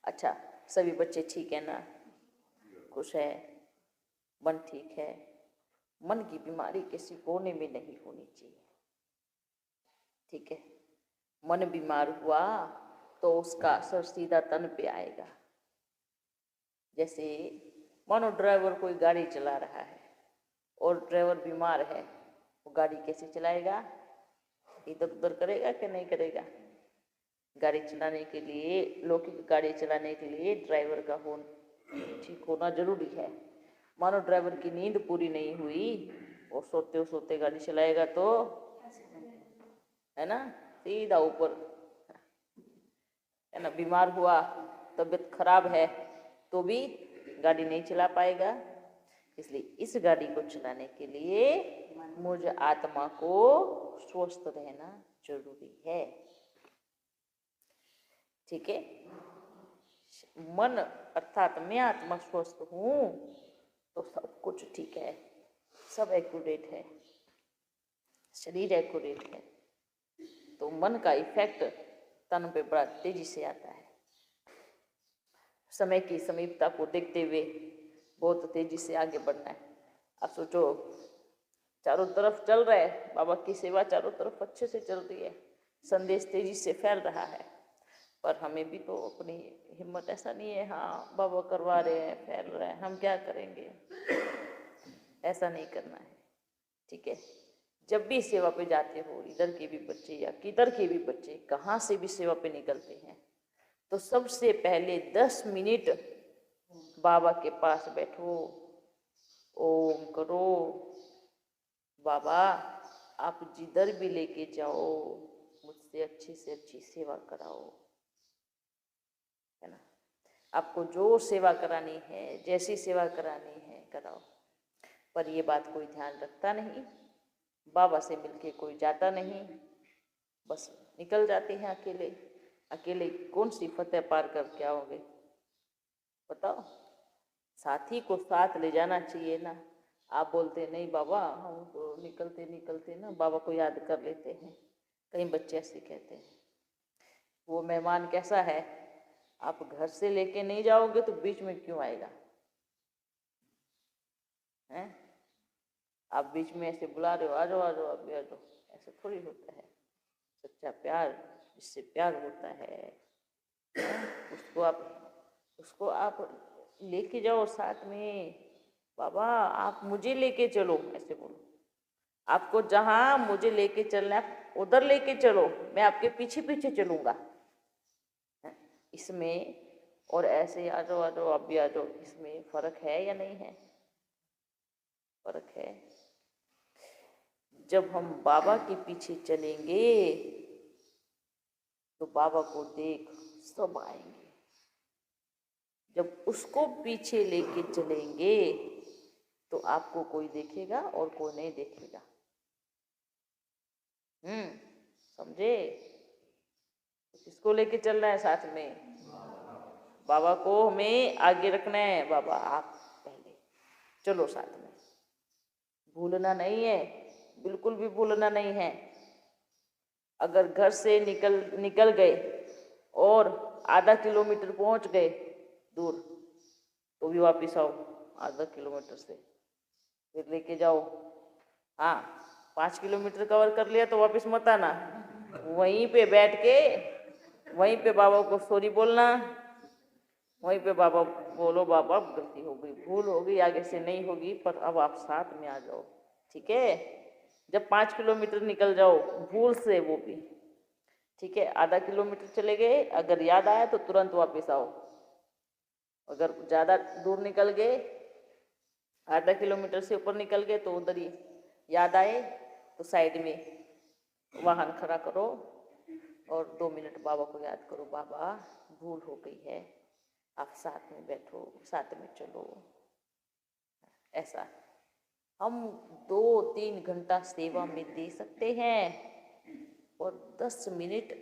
अच्छा, सभी बच्चे ठीक है ना? खुश है? मन ठीक है? मन की बीमारी किसी कोने में नहीं होनी चाहिए, ठीक है? मन बीमार हुआ तो उसका असर सीधा तन पे आएगा। जैसे मानो ड्राइवर कोई गाड़ी चला रहा है और ड्राइवर बीमार है, वो गाड़ी कैसे चलाएगा? इधर उधर करेगा कि नहीं करेगा? गाड़ी चलाने के लिए, लौकिक गाड़ी चलाने के लिए ड्राइवर का ठीक होना जरूरी है। मानो ड्राइवर की नींद पूरी नहीं हुई और सोते सोते गाड़ी चलाएगा तो, है ना, सीधा ऊपर, है ना? बीमार हुआ, तबीयत खराब है तो भी गाड़ी नहीं चला पाएगा। इसलिए इस गाड़ी को चलाने के लिए मुझे आत्मा को स्वस्थ रहना जरूरी है, ठीक है? मन अर्थात मैं आत्मा स्वस्थ हूँ तो सब कुछ ठीक है, सब एक्यूरेट है, शरीर एक्यूरेट है, तो मन का इफेक्ट तन पे बड़ा तेजी से आता है। समय की समीपता को देखते हुए बहुत तेजी से आगे बढ़ना है। आप सोचो, चारों तरफ चल रहा है, बाबा की सेवा चारों तरफ अच्छे से चल रही है, संदेश तेजी से फैल रहा है, पर हमें भी तो अपनी हिम्मत ऐसा नहीं है, हाँ बाबा करवा रहे हैं, फैल रहे हैं, हम क्या करेंगे? ऐसा नहीं करना है, ठीक है? जब भी सेवा पे जाते हो, इधर के भी बच्चे या किधर के भी बच्चे कहाँ से भी सेवा पे निकलते हैं, तो सबसे पहले 10 मिनट बाबा के पास बैठो, ओम करो, बाबा आप जिधर भी लेके जाओ मुझसे अच्छी से अच्छी सेवा कराओ, है ना? आपको जो सेवा करानी है, जैसी सेवा करानी है कराओ। पर ये बात कोई ध्यान रखता नहीं, बाबा से मिलके कोई जाता नहीं, बस निकल जाते हैं अकेले। अकेले कौन सी फतेह पार करके आओगे? बताओ, साथी को साथ ले जाना चाहिए ना। आप बोलते नहीं बाबा, हम तो निकलते निकलते ना बाबा को याद कर लेते हैं। कई बच्चे ऐसे कहते हैं। वो मेहमान कैसा है, आप घर से लेके नहीं जाओगे तो बीच में क्यों आएगा? हैं? आप बीच में ऐसे बुला रहे हो, आ जाओ आ जाओ, आप भी आ जाओ, ऐसा थोड़ी होता है। सच्चा प्यार, जिससे प्यार होता है, उसको आप लेके जाओ साथ में। बाबा आप मुझे लेके चलो, ऐसे बोलो। आपको जहां मुझे लेके चलना है उधर लेके चलो, मैं आपके पीछे पीछे चलूंगा। इसमें और ऐसे आ जाओ आप भी आ जाओ, इसमें फर्क है या नहीं है? फर्क है। जब हम बाबा के पीछे चलेंगे तो बाबा को देख सब आएंगे। जब उसको पीछे लेके चलेंगे तो आपको कोई देखेगा और कोई नहीं देखेगा। समझे? किसको लेके चलना है साथ में? बाबा को हमें आगे रखना है। बाबा आप पहले चलो साथ में, भूलना नहीं है, बिल्कुल भी भूलना नहीं है। अगर घर से निकल गए और आधा किलोमीटर पहुंच गए दूर तो भी वापिस आओ, आधा किलोमीटर से फिर लेके जाओ। हाँ, 5 किलोमीटर कवर कर लिया तो वापस मत आना, वहीं पे बैठ के वहीं पे बाबा को सॉरी बोलना, वहीं पे बाबा बोलो बाबा गलती हो गई, भूल हो गई, आगे से नहीं होगी, पर अब आप साथ में आ जाओ, ठीक है? जब 5 किलोमीटर निकल जाओ भूल से, वो भी ठीक है, आधा किलोमीटर चले गए, अगर याद आया तो तुरंत वापस आओ। अगर ज़्यादा दूर निकल गए, आधा किलोमीटर से ऊपर निकल गए, तो उधर ही याद आए तो साइड में वाहन खड़ा करो और 2 मिनट बाबा को याद करो, बाबा भूल हो गई है, आप साथ में बैठो, साथ में चलो। ऐसा हम 2-3 घंटा सेवा में दे सकते हैं, और 10 मिनट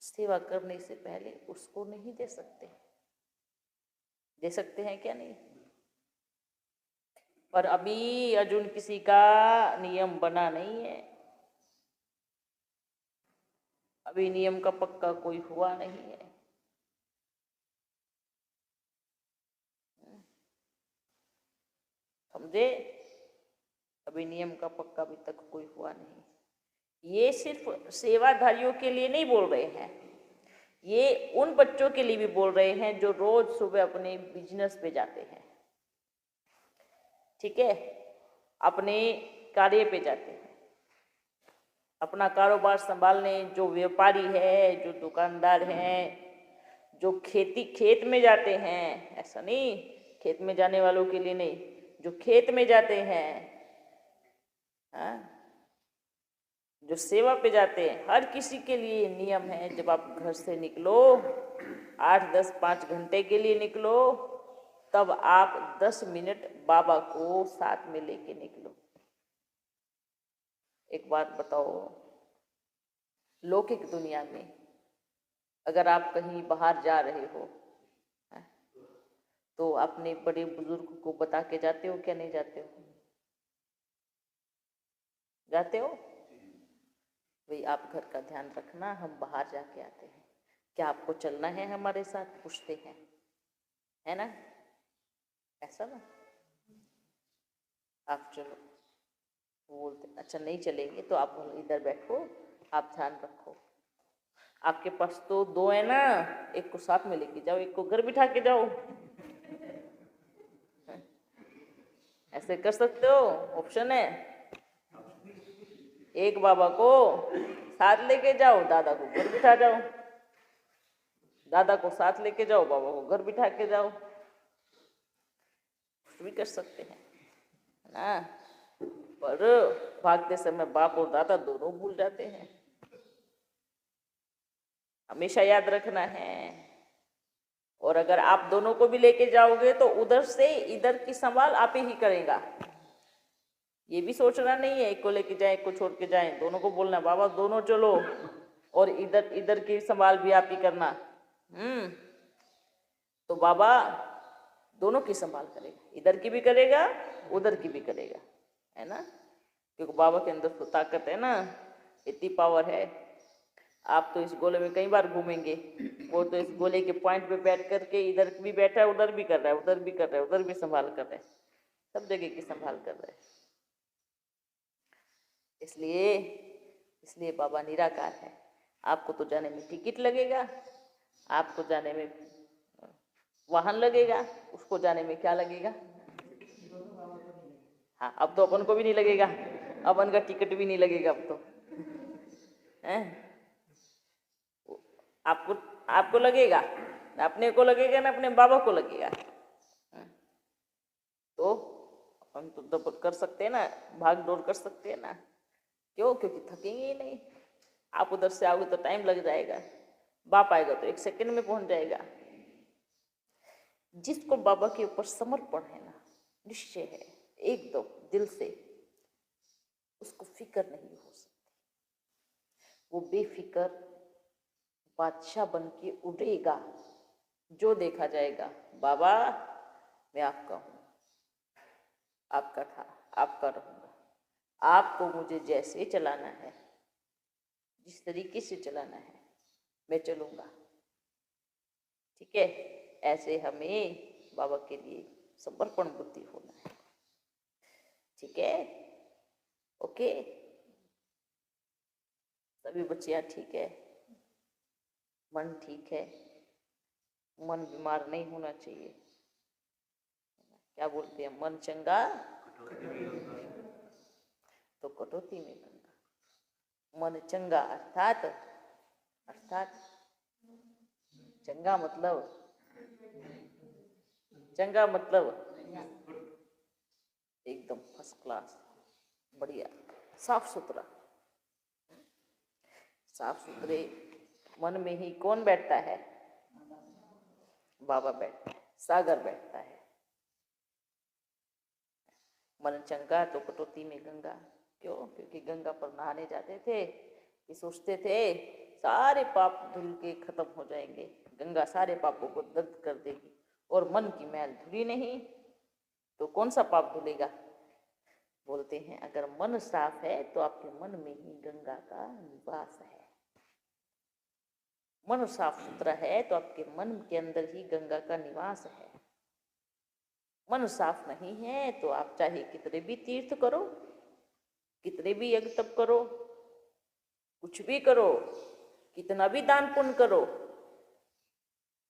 सेवा करने से पहले उसको नहीं दे सकते। दे सकते हैं क्या? नहीं। पर अभी अर्जुन किसी का नियम बना नहीं है, अभी नियम का पक्का कोई हुआ नहीं है। समझे? अभी नियम का पक्का अभी तक कोई हुआ नहीं। ये सिर्फ सेवाधारियों के लिए नहीं बोल रहे हैं, ये उन बच्चों के लिए भी बोल रहे हैं जो रोज सुबह अपने बिजनेस पे जाते हैं, ठीक है, अपने कार्य पे जाते हैं, अपना कारोबार संभालने, जो व्यापारी है, जो दुकानदार हैं, जो खेत में जाते हैं, ऐसा नहीं खेत में जाने वालों के लिए नहीं, जो खेत में जाते हैं, हाँ, जो सेवा पे जाते हैं, हर किसी के लिए नियम है। जब आप घर से निकलो 8, 10, 5 घंटे के लिए निकलो, तब आप 10 मिनट बाबा को साथ में लेके निकलो। एक बात बताओ, लौकिक दुनिया में अगर आप कहीं बाहर जा रहे हो तो अपने बड़े बुजुर्ग को बता के जाते हो क्या नहीं जाते हो? जाते हो? भाई आप घर का ध्यान रखना, हम बाहर जाके आते हैं, क्या आपको चलना है हमारे साथ? पूछते हैं, है ना? ऐसा ना, आप चलो, बोलते अच्छा नहीं चलेंगे तो आप इधर बैठो, आप ध्यान रखो। आपके पास तो 2 है ना, एक को साथ में लेके जाओ, एक को घर बिठा के जाओ, ऐसे कर सकते हो, ऑप्शन है। एक बाबा को साथ लेके जाओ, दादा को घर बिठा जाओ, दादा को साथ लेके जाओ, बाबा को घर बिठा के जाओ, कुछ भी कर सकते हैं ना। पर भागते समय बाप और दादा दोनों भूल जाते हैं, हमेशा याद रखना है। और अगर आप दोनों को भी लेके जाओगे तो उधर से इधर की संभाल आप ही करेगा, ये भी सोचना नहीं है एक को लेके जाए एक को छोड़ के जाए, दोनों को बोलना बाबा दोनों चलो, और इधर इधर की संभाल भी आप ही करना। तो बाबा दोनों की संभाल करेगा, इधर की भी करेगा उधर की भी करेगा, है ना? क्योंकि बाबा के अंदर तो ताकत है ना, इतनी पावर है। आप तो इस गोले में कई बार घूमेंगे, वो तो इस गोले के पॉइंट पे बैठ करके इधर भी बैठा है, उधर भी कर रहा है, उधर भी कर रहा है, उधर भी संभाल कर रहा है, सब जगह की संभाल कर रहा है। इसलिए बाबा निराकार है। आपको तो जाने में टिकट लगेगा, आपको जाने में वाहन लगेगा, उसको जाने में क्या लगेगा? हाँ, अब तो अपन को भी नहीं लगेगा, अपन का टिकट भी नहीं लगेगा अब तो, हैं? आपको आपको लगेगा ना, अपने को लगेगा ना, अपने बाबा को लगेगा। तो अपन तो दौड़ कर सकते हैं ना, भाग दौड़ कर सकते हैं ना, क्यों? क्योंकि थकेंगे ही नहीं। आप उधर से आओगे तो टाइम लग जाएगा, बाप आएगा तो 1 सेकंड में पहुंच जाएगा। जिसको बाबा के ऊपर समर्पण है ना, निश्चय है एकदम दिल से, उसको फिक्र नहीं हो सकती, वो बेफिक्र बादशाह बन के उड़ेगा। जो देखा जाएगा बाबा मैं आपका हूँ, आपका था, आपका रहूँगा, आपको मुझे जैसे चलाना है, जिस तरीके से चलाना है मैं चलूँगा, ठीक है? ऐसे हमें बाबा के लिए समर्पण बुद्धि होना है, ठीक है? ओके, सभी बच्चियाँ ठीक है, मन ठीक है, मन बीमार नहीं होना चाहिए, क्या बोलते हैं, मन चंगा तो कटौती में गंगा। मन चंगा अर्थात चंगा मतलब एकदम फर्स्ट क्लास, बढ़िया, साफ सुथरा। साफ सुथरे मन में ही कौन बैठता है? बाबा बैठता है, सागर बैठता है। मन चंगा तो कटौती में गंगा। क्यों? क्योंकि गंगा पर नहाने जाते थे, ये सोचते थे सारे पाप धुल के खत्म हो जाएंगे, गंगा सारे पापों को दग्ध कर देगी, और मन की मैल धुली नहीं तो कौन सा पाप धुलेगा? बोलते हैं अगर मन साफ है तो आपके मन में ही गंगा का निवास है। मन साफ सुथरा है तो आपके मन के अंदर ही गंगा का निवास है। मन साफ नहीं है तो आप चाहे कितने भी तीर्थ करो, कितने भी यज्ञ तप करो, कुछ भी करो, कितना भी दान पुण्य करो,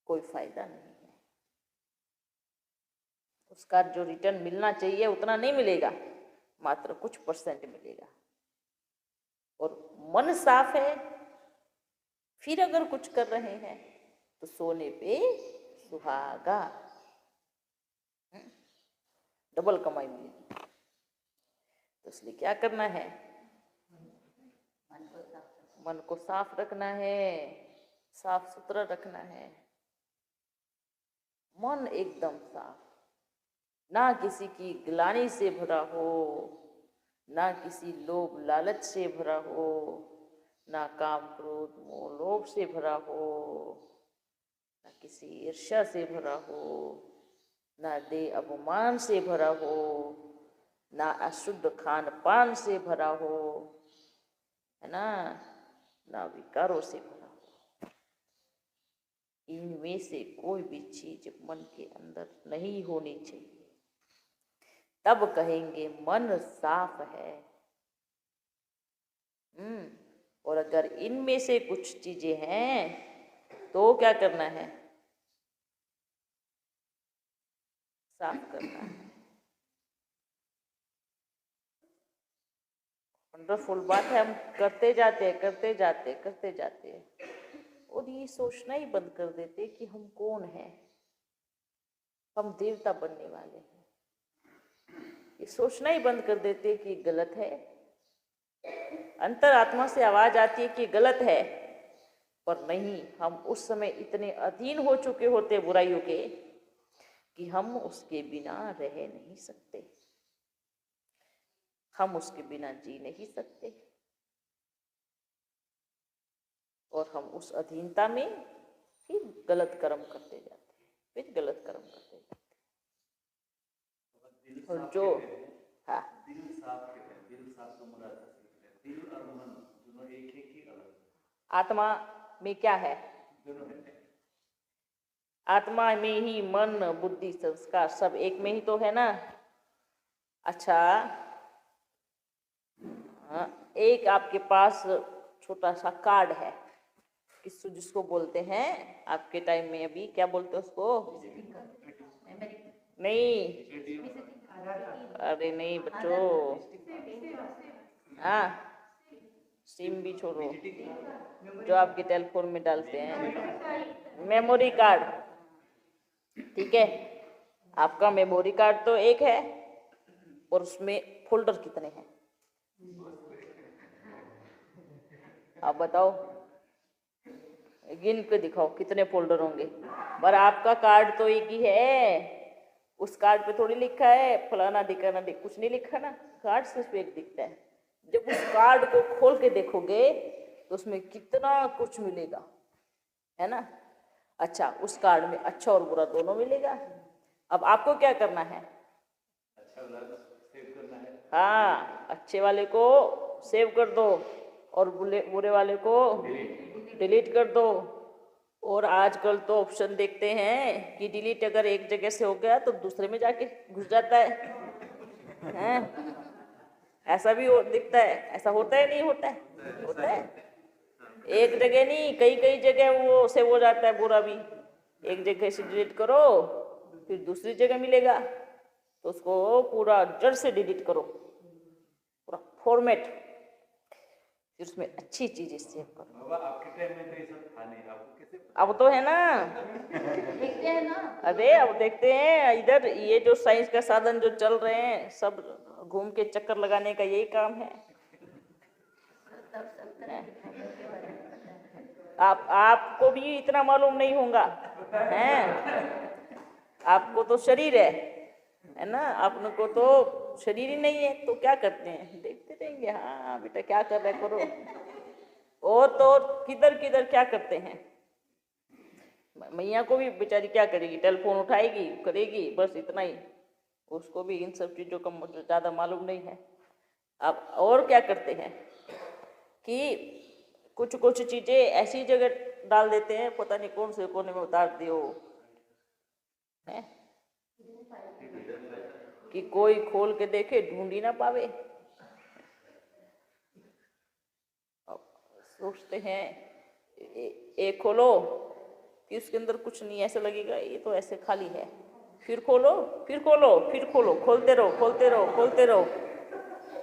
कोई फायदा नहीं है। उसका जो रिटर्न मिलना चाहिए उतना नहीं मिलेगा, मात्र कुछ % मिलेगा। और मन साफ है, फिर अगर कुछ कर रहे हैं तो सोने पे सुहागा, डबल कमाई मिलेगी। तो इसलिए क्या करना है, मन को साफ रखना है, साफ सुथरा रखना है। मन एकदम साफ, ना किसी की गिलानी से भरा हो, ना किसी लोभ लालच से भरा हो, ना काम क्रोध मोह लोभ से भरा हो, ना किसी ईर्ष्या से भरा हो, ना देह अपमान से भरा हो, ना अशुद्ध खान पान से भरा हो, है ना विकारों से भरा हो। इनमें से कोई भी चीज मन के अंदर नहीं होनी चाहिए, तब कहेंगे मन साफ है। और अगर इनमें से कुछ चीजें हैं तो क्या करना है, साफ करना है। वंडरफुल बात है, हम करते जाते हैं और ये सोचना ही बंद कर देते कि हम कौन हैं, हम देवता बनने वाले हैं। ये सोचना ही बंद कर देते कि गलत है। अंतर आत्मा से आवाज आती है कि गलत है, पर नहीं, हम उस समय इतने अधीन हो चुके होते बुराइयों के कि हम उसके बिना रह नहीं सकते, हम उसके बिना जी नहीं सकते। और हम उस अधीनता में ही गलत कर्म करते जाते हैं, फिर गलत कर्म करते जाते हैं। और जो हाँ, दिल साफ तो मुराद है, दिल और मन दोनों एक ही अलग। आत्मा में क्या है, आत्मा में ही मन बुद्धि संस्कार सब एक में ही तो है ना। अच्छा, एक आपके पास छोटा सा कार्ड है, जिसको बोलते हैं आपके टाइम में, अभी क्या बोलते हैं उसको, नहीं, अरे नहीं बच्चों, हाँ, सिम भी छोड़ो, जो आपके टेलीफोन में डालते हैं, मेमोरी कार्ड, ठीक है। आपका मेमोरी कार्ड तो एक है, और उसमें फोल्डर कितने हैं आप बताओ, गिन के दिखाओ कितने फोल्डर होंगे। पर आपका कार्ड तो एक ही है, उस कार्ड पे थोड़ी लिखा है फलाना दिखाना, कुछ नहीं लिखा ना, कार्ड सिर्फ एक दिखता है। जब उस कार्ड को खोल के देखोगे तो उसमें कितना कुछ मिलेगा, है ना। अच्छा, उस कार्ड में अच्छा और बुरा दोनों मिलेगा। अब आपको क्या करना है, अच्छा वाला सेव करना है, हाँ, अच्छे वाले को सेव कर दो और बुरे वाले को डिलीट कर दो। और आजकल तो ऑप्शन देखते हैं कि डिलीट अगर एक जगह से हो गया तो दूसरे में जाके घुस जाता है? ऐसा भी दिखता है, ऐसा होता है नहीं होता है, होता है। एक जगह नहीं, कई कई जगह वो सेव हो जाता है बुरा भी। एक जगह से डिलीट करो फिर दूसरी जगह मिलेगा, तो उसको पूरा जड़ से डिलीट करो, पूरा फॉर्मेट, फिर उसमें अच्छी चीजें सेव करो। बाबा आपके टाइम में तो ये सब था नहीं, आपको कैसे पता? अब तो है ना, देखते हैं ना, अरे अब देखते हैं इधर, ये जो साइंस का साधन जो चल रहे हैं सब घूम के चक्कर लगाने का यही काम है। आपको भी इतना मालूम नहीं होगा, हैं? आपको तो शरीर है ना, आपने को तो शरीर ही नहीं है, तो क्या करते हैं, देखते रहेंगे, हाँ बेटा क्या कर रहे करो। और तो किधर किधर क्या करते हैं, मैया को भी बेचारी क्या करेगी, टेलीफोन उठाएगी करेगी, बस इतना ही, उसको भी इन सब चीज़ों का ज़्यादा मालूम नहीं है। अब और क्या करते हैं कि कुछ कुछ चीज़ें ऐसी जगह डाल देते हैं, पता नहीं कौन से कोने में उतार दियो है, कि कोई खोल के देखे, ढूंढ ही ना पावे। अब सोचते हैं एक खोलो कि उसके अंदर कुछ नहीं, ऐसा लगेगा ये तो ऐसे खाली है। फिर खोलो, फिर खोलो, फिर खोलो, खोलते रहो, खोलते रहो, खोलते रहो।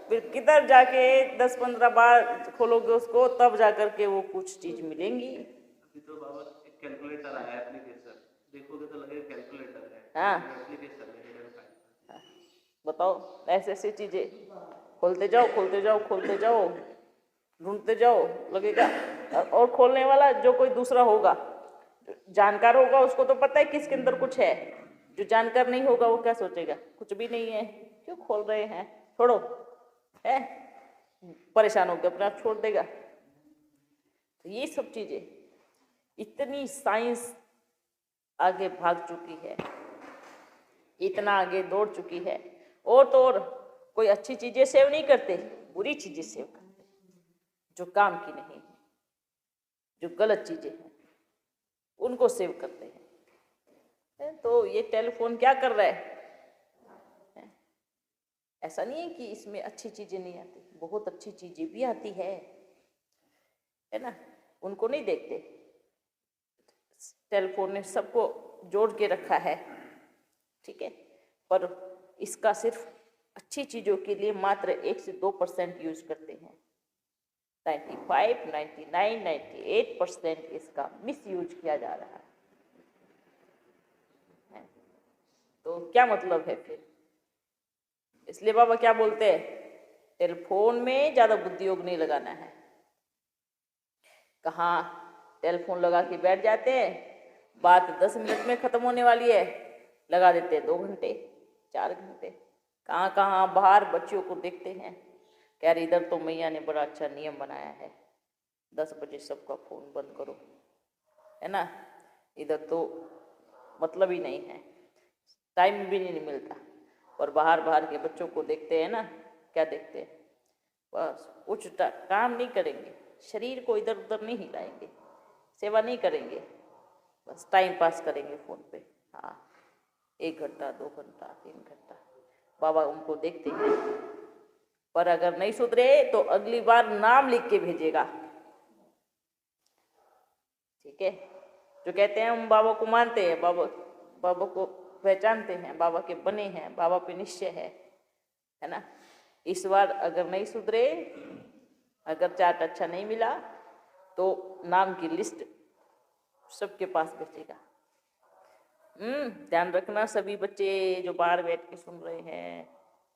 फिर किधर जाके 10-15 बार खोलोगे उसको, तब जाकर के वो कुछ चीज मिलेंगी। अभी तो बाबा एक कैलकुलेटर आया एप्लीकेशन, देखोगे तो लगेगा कैलकुलेटर है। हाँ, एप्लीकेशन है। बताओ, ऐसे ऐसी चीजें खोलते जाओ, खोलते जाओ, खोलते जाओ, ढूंढते जाओ, लगेगा। और खोलने वाला जो कोई दूसरा होगा, जानकार होगा, उसको तो पता है कि इसके अंदर कुछ है। जो जानकार नहीं होगा वो क्या सोचेगा, कुछ भी नहीं है, क्यों खोल रहे हैं, छोड़ो, है, परेशान होकर अपने आप छोड़ देगा। तो ये सब चीजें, इतनी साइंस आगे भाग चुकी है, इतना आगे दौड़ चुकी है। और तो और कोई अच्छी चीजें सेव नहीं करते, बुरी चीजें सेव करते, जो काम की नहीं, जो गलत चीजें हैं उनको सेव करते हैं। तो ये टेलीफोन क्या कर रहा है? ऐसा नहीं है कि इसमें अच्छी चीजें नहीं आती, बहुत अच्छी चीजें भी आती है ना, उनको नहीं देखते। टेलीफोन ने सबको जोड़ के रखा है, ठीक है, पर इसका सिर्फ अच्छी चीजों के लिए मात्र 1 से 2% यूज करते हैं। 95, 99, 98% इसका मिस यूज किया जा रहा है। तो क्या मतलब है फिर? इसलिए बाबा क्या बोलते हैं, टेलीफोन में ज्यादा बुद्धि योग नहीं लगाना है। कहाँ टेलीफोन लगा के बैठ जाते हैं, बात 10 मिनट में खत्म होने वाली है, लगा देते हैं 2 घंटे 4 घंटे। कहाँ कहाँ बाहर बच्चियों को देखते हैं, कह रहे इधर तो मैया ने बड़ा अच्छा नियम बनाया है, 10 बजे सबका फोन बंद करो, है ना। इधर तो मतलब ही नहीं है, टाइम भी नहीं मिलता। और बाहर बाहर के बच्चों को देखते हैं ना, क्या देखते हैं, बस कुछ काम नहीं करेंगे, शरीर को इधर उधर नहीं हिलाएंगे, सेवा नहीं करेंगे, बस टाइम पास करेंगे फ़ोन पे। हाँ, 1 घंटा 2 घंटा 3 घंटा बाबा उनको देखते हैं। पर अगर नहीं सुधरे तो अगली बार नाम लिख के भेजेगा, ठीक है। जो कहते हैं हम बाबा को मानते हैं, बाबा को पहचानते हैं, बाबा के बने हैं, बाबा पे निश्चय है ना। इस बार अगर नहीं सुधरे, अगर चार्ट अच्छा नहीं मिला, तो नाम की लिस्ट सबके पास भेजेगा। ध्यान रखना सभी बच्चे जो बाहर बैठ के सुन रहे हैं।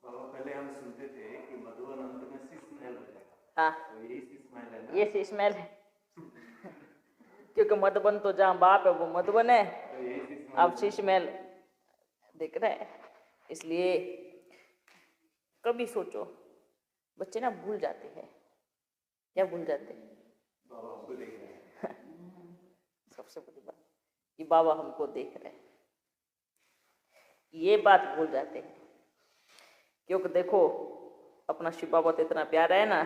बाबा पहले हम सुनते थे कि मधुबन अंत में शीश महल है। हाँ, तो यही शीश महल है ना? ये शीश महल है। क्योंकि मधुबन तो जहाँ बाप है वो मधुबन है, तो यही शीश महल अब शीश महल दिख रहा है। इसलिए कभी सोचो, बच्चे ना भूल जाते हैं, क्या भूल जाते हैं? बाबा हमको देख रहे हैं। सबसे बड़ी बात कि बाबा हमको देख रहे हैं, ये बात भूल जाते हैं। क्योंकि देखो अपना शिव बाबा तो इतना प्यारा है ना,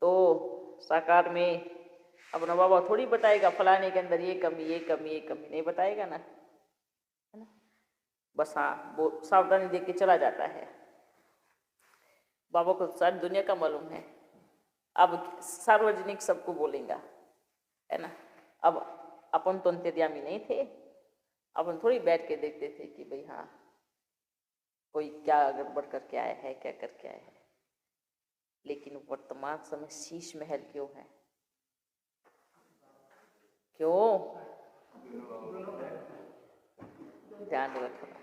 तो साकार में अपना बाबा थोड़ी बताएगा फलाने के अंदर ये कमी ये कमी ये कमी, नहीं बताएगा ना, है ना। बस हाँ, वो सावधानी दे के चला जाता है। बाबा को सारी दुनिया का मालूम है, अब सार्वजनिक सबको बोलेगा, है ना। अब अपन तो अंतर्यामी नहीं थे, अपन थोड़ी बैठ के देखते थे कि भाई हाँ कोई क्या गड़बड़ करके आया है, क्या करके आया है। लेकिन वर्तमान समय शीश महल क्यों है? क्यों? ध्यान रखना,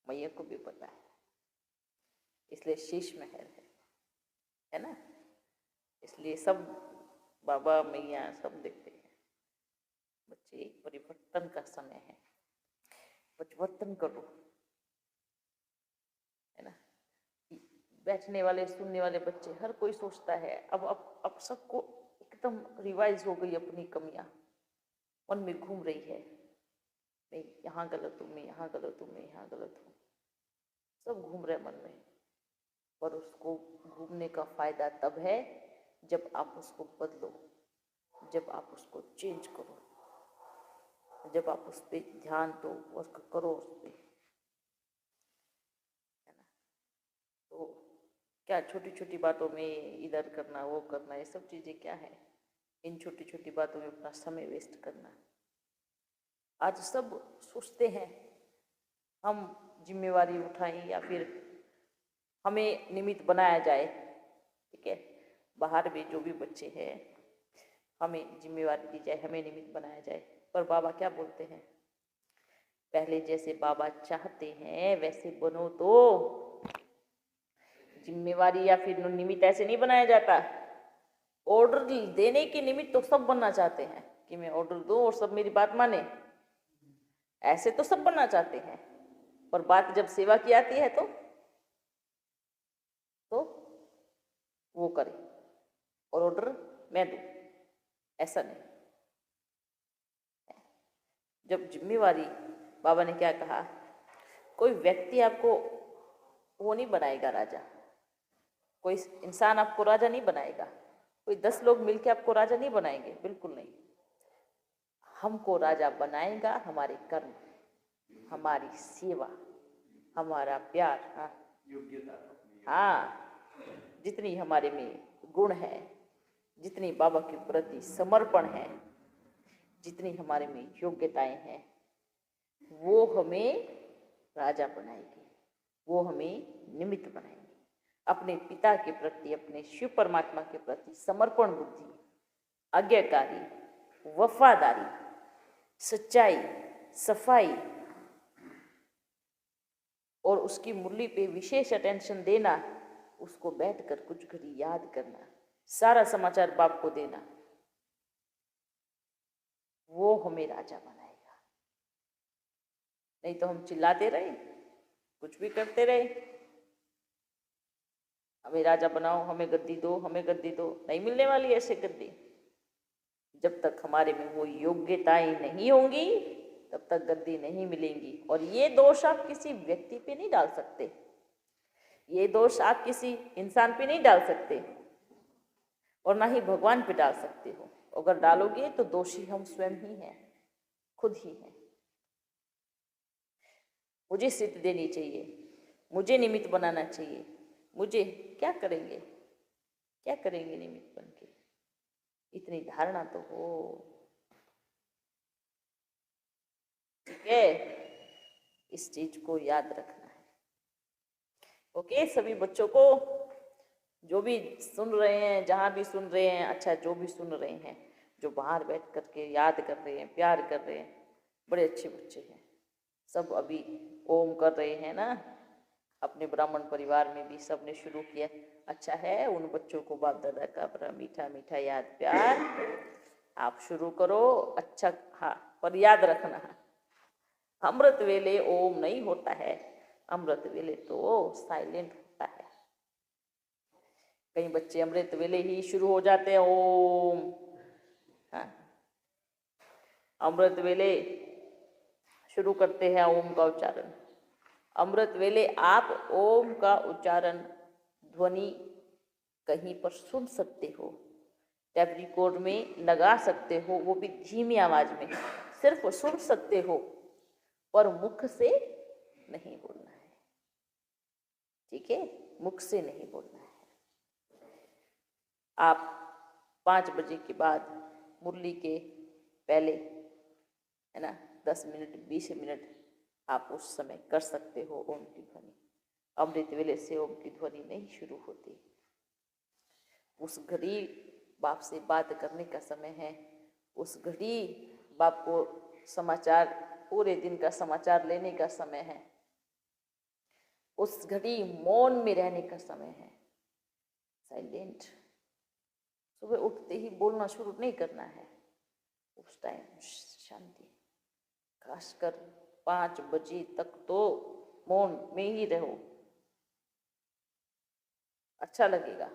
मैया को भी पता है, इसलिए शीश महल है ना। इसलिए सब बाबा मैया सब देखते हैं। बच्चे परिवर्तन का समय है, परिवर्तन करो, है ना। बैठने वाले सुनने वाले बच्चे हर कोई सोचता है, अब सबको एकदम रिवाइज हो गई अपनी कमियां, मन में घूम रही है, मैं यहाँ गलत हूँ, मैं यहाँ गलत हूँ, मैं यहाँ गलत हूँ, सब घूम रहे मन में। पर उसको घूमने का फायदा तब है जब आप उसको बदलो, जब आप उसको चेंज करो, जब आप उस पर ध्यान दो, वर्क करो उस पर, क्या छोटी छोटी बातों में इधर करना वो करना, ये सब चीज़ें क्या है? इन छोटी छोटी बातों में अपना समय वेस्ट करना। आज सब सोचते हैं हम जिम्मेवारी उठाएं या फिर हमें निमित्त बनाया जाए, ठीक है। बाहर भी जो भी बच्चे हैं, हमें जिम्मेवारी दी जाए, हमें निमित्त बनाया जाए। पर बाबा क्या बोलते हैं? पहले जैसे बाबा चाहते हैं वैसे बनो। तो जिम्मेवारी या फिर निमित्त ऐसे नहीं बनाया जाता। ऑर्डर देने के निमित्त तो सब बनना चाहते हैं कि मैं ऑर्डर दूं और सब मेरी बात माने, ऐसे तो सब बनना चाहते हैं। पर बात जब सेवा की आती है तो वो करे और ऑर्डर मैं दूं, ऐसा नहीं। जब जिम्मेवारी, बाबा ने क्या कहा, कोई व्यक्ति आपको वो नहीं बनाएगा राजा, कोई इंसान आपको राजा नहीं बनाएगा, कोई 10 लोग मिलकर आपको राजा नहीं बनाएंगे, बिल्कुल नहीं। हमको राजा बनाएगा हमारे कर्म, हमारी सेवा, हमारा प्यार। हाँ हाँ, जितनी हमारे में गुण है, जितनी बाबा के प्रति समर्पण है, जितनी हमारे में योग्यताएं हैं, वो हमें राजा बनाएगी, वो हमें निमित्त बनाएगी। अपने पिता के प्रति, अपने शिव परमात्मा के प्रति समर्पण बुद्धि, आज्ञाकारी, वफादारी, सच्चाई, सफाई और उसकी मुरली पे विशेष अटेंशन देना, उसको बैठकर कुछ घड़ी याद करना, सारा समाचार बाप को देना, वो हमें राजा बनाएगा। नहीं तो हम चिल्लाते रहे, कुछ भी करते रहे, हमें राजा बनाओ, हमें गद्दी दो, हमें गद्दी दो, नहीं मिलने वाली ऐसे गद्दी। जब तक हमारे में वो योग्यताएं नहीं होंगी तब तक गद्दी नहीं मिलेंगी। और ये दोष आप किसी व्यक्ति पे नहीं डाल सकते, ये दोष आप किसी इंसान पे नहीं डाल सकते और ना ही भगवान पे डाल सकते हो। अगर डालोगे तो दोषी हम स्वयं ही हैं, खुद ही हैं। मुझे सिद्ध देनी चाहिए, मुझे निमित्त बनाना चाहिए, मुझे क्या करेंगे, क्या करेंगे निमित्त बन के? इतनी धारणा तो हो, ठीक है। इस चीज को याद रखना है। ओके, सभी बच्चों को, जो भी सुन रहे हैं, जहां भी सुन रहे हैं, अच्छा जो भी सुन रहे हैं, जो बाहर बैठ करके याद कर रहे हैं, प्यार कर रहे हैं, बड़े अच्छे बच्चे हैं सब। अभी ओम कर रहे हैं ना, अपने ब्राह्मण परिवार में भी सबने शुरू किया। अच्छा है, उन बच्चों को बाप दादा का बड़ा मीठा मीठा याद प्यार आप शुरू करो। अच्छा, हाँ, पर याद रखना, अमृत वेले ओम नहीं होता है, अमृत वेले तो साइलेंट होता है। कई बच्चे अमृत वेले ही शुरू हो जाते हैं ओम, हाँ, अमृत वेले शुरू करते हैं ओम का उच्चारण। अमृत वेले आप ओम का उच्चारण ध्वनि कहीं पर सुन सकते हो, टैप रिकॉर्ड में लगा सकते हो, वो भी धीमी आवाज में, सिर्फ सुन सकते हो, पर मुख से नहीं बोलना है, ठीक है, मुख से नहीं बोलना है। आप 5 बजे के बाद मुरली के पहले, है ना, 10 मिनट 20 मिनट आप उस समय कर सकते हो ओम की ध्वनि। अमृत वेले से ओम की ध्वनि नहीं शुरू होती। उस घड़ी बाप से बात करने का समय है, उस घड़ी बाप को समाचार, पूरे दिन का समाचार लेने का समय है, उस घड़ी मौन में रहने का समय है, साइलेंट। सुबह उठते ही बोलना शुरू नहीं करना है, उस टाइम शांति। खासकर 5 बजे तक तो मौन में ही रहो, अच्छा लगेगा।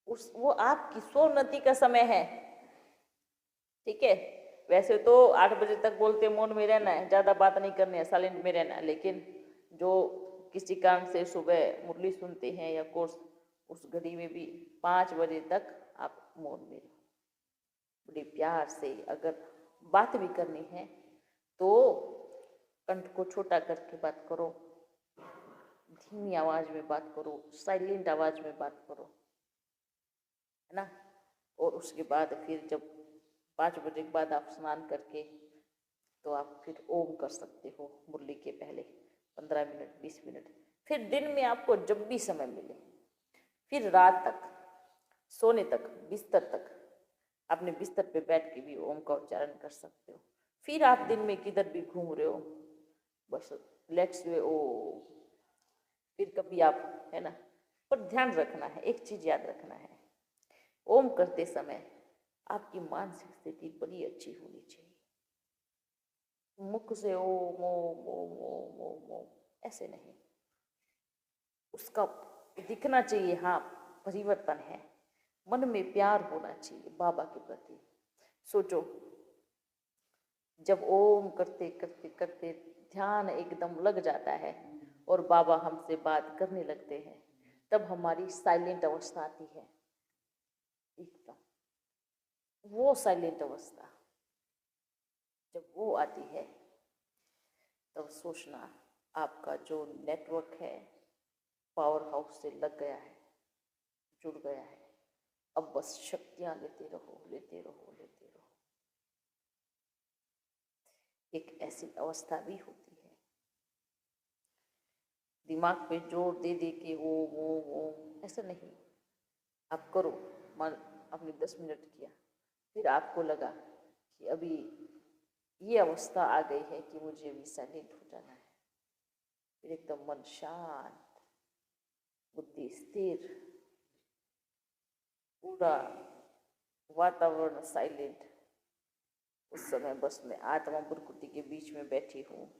वो आपकी सोन्नति का समय है, ठीक है। वैसे तो 8 बजे तक बोलते मौन में रहना है, ज़्यादा बात नहीं करनी है, साइलेंट में रहना है। लेकिन जो किसी कारण से सुबह मुरली सुनते हैं या कोर्स, उस घड़ी में भी 5 बजे तक आप मौन में रहो। बड़े प्यार से अगर बात भी करनी है तो कंठ को छोटा करके बात करो, धीमी आवाज में बात करो, साइलेंट आवाज में बात करो, है ना। और उसके बाद फिर जब 5 बजे के बाद आप स्नान करके तो आप फिर ओम कर सकते हो मुरली के पहले 15 मिनट 20 मिनट। फिर दिन में आपको जब भी समय मिले, फिर रात तक सोने तक बिस्तर तक अपने बिस्तर पे बैठ के भी ओम का उच्चारण कर सकते हो। फिर आप दिन में किधर भी घूम रहे हो, बस रिलैक्स हुए ओ, फिर कभी आप, है ना। पर ध्यान रखना है, एक चीज याद रखना है, ओम करते समय आपकी मानसिक स्थिति बड़ी अच्छी होनी चाहिए। मुख से ओम ओम ओम ओम ओम ओम ऐसे नहीं, उसका दिखना चाहिए, हाँ परिवर्तन है। मन में प्यार होना चाहिए बाबा के प्रति। सोचो, जब ओम करते करते करते ध्यान एकदम लग जाता है और बाबा हमसे बात करने लगते हैं, तब हमारी साइलेंट अवस्था आती है एकदम। वो साइलेंट अवस्था जब वो आती है, तब सोचना आपका जो नेटवर्क है पावर हाउस से लग गया है, जुड़ गया है। अब बस शक्तियां लेते रहो लेते रहो लेते रहो। एक ऐसी अवस्था भी होती है, दिमाग पे जोर दे दे के ओम ओम ओम ऐसा नहीं, आप करो। मान आपने 10 मिनट किया, फिर आपको लगा कि अभी ये अवस्था आ गई है कि मुझे अभी साइलेंट हो जाना है, फिर एकदम मन शांत, बुद्धि स्थिर, पूरा वातावरण साइलेंट। उस समय बस मैं आत्मा प्रकृति के बीच में बैठी हूँ